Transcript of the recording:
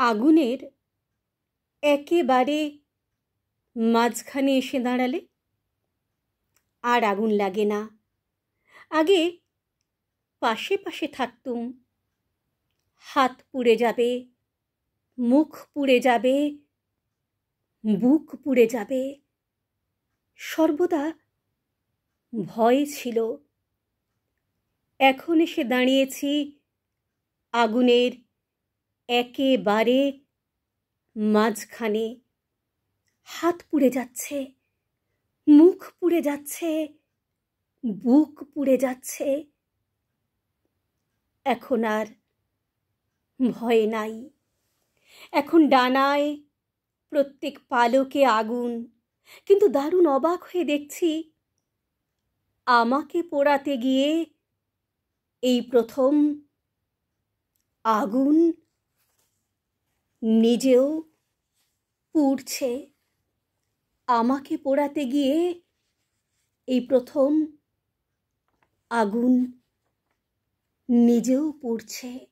আগুনের একেবারে মাঝখানে এসে দাঁড়ালে আর আগুন লাগে না। আগে পাশে পাশে থাকতুম, হাত পুড়ে যাবে, মুখ পুড়ে যাবে, বুক পুড়ে যাবে, সর্বদা ভয় ছিল। এখন এসে দাঁড়িয়েছি আগুনের একেবারে মাঝখানে। হাত পুড়ে যাচ্ছে, মুখ পুড়ে যাচ্ছে, বুক পুড়ে যাচ্ছে। এখন আর ভয় নাই। এখন ডানায় প্রত্যেক পালকে আগুন। কিন্তু দারুণ অবাক হয়ে দেখছি, আমাকে পোড়াতে গিয়ে এই প্রথম আগুন নিজেও পুড়ছে। আমাকে পোড়াতে গিয়ে এই প্রথম আগুন নিজেও পুড়ছে।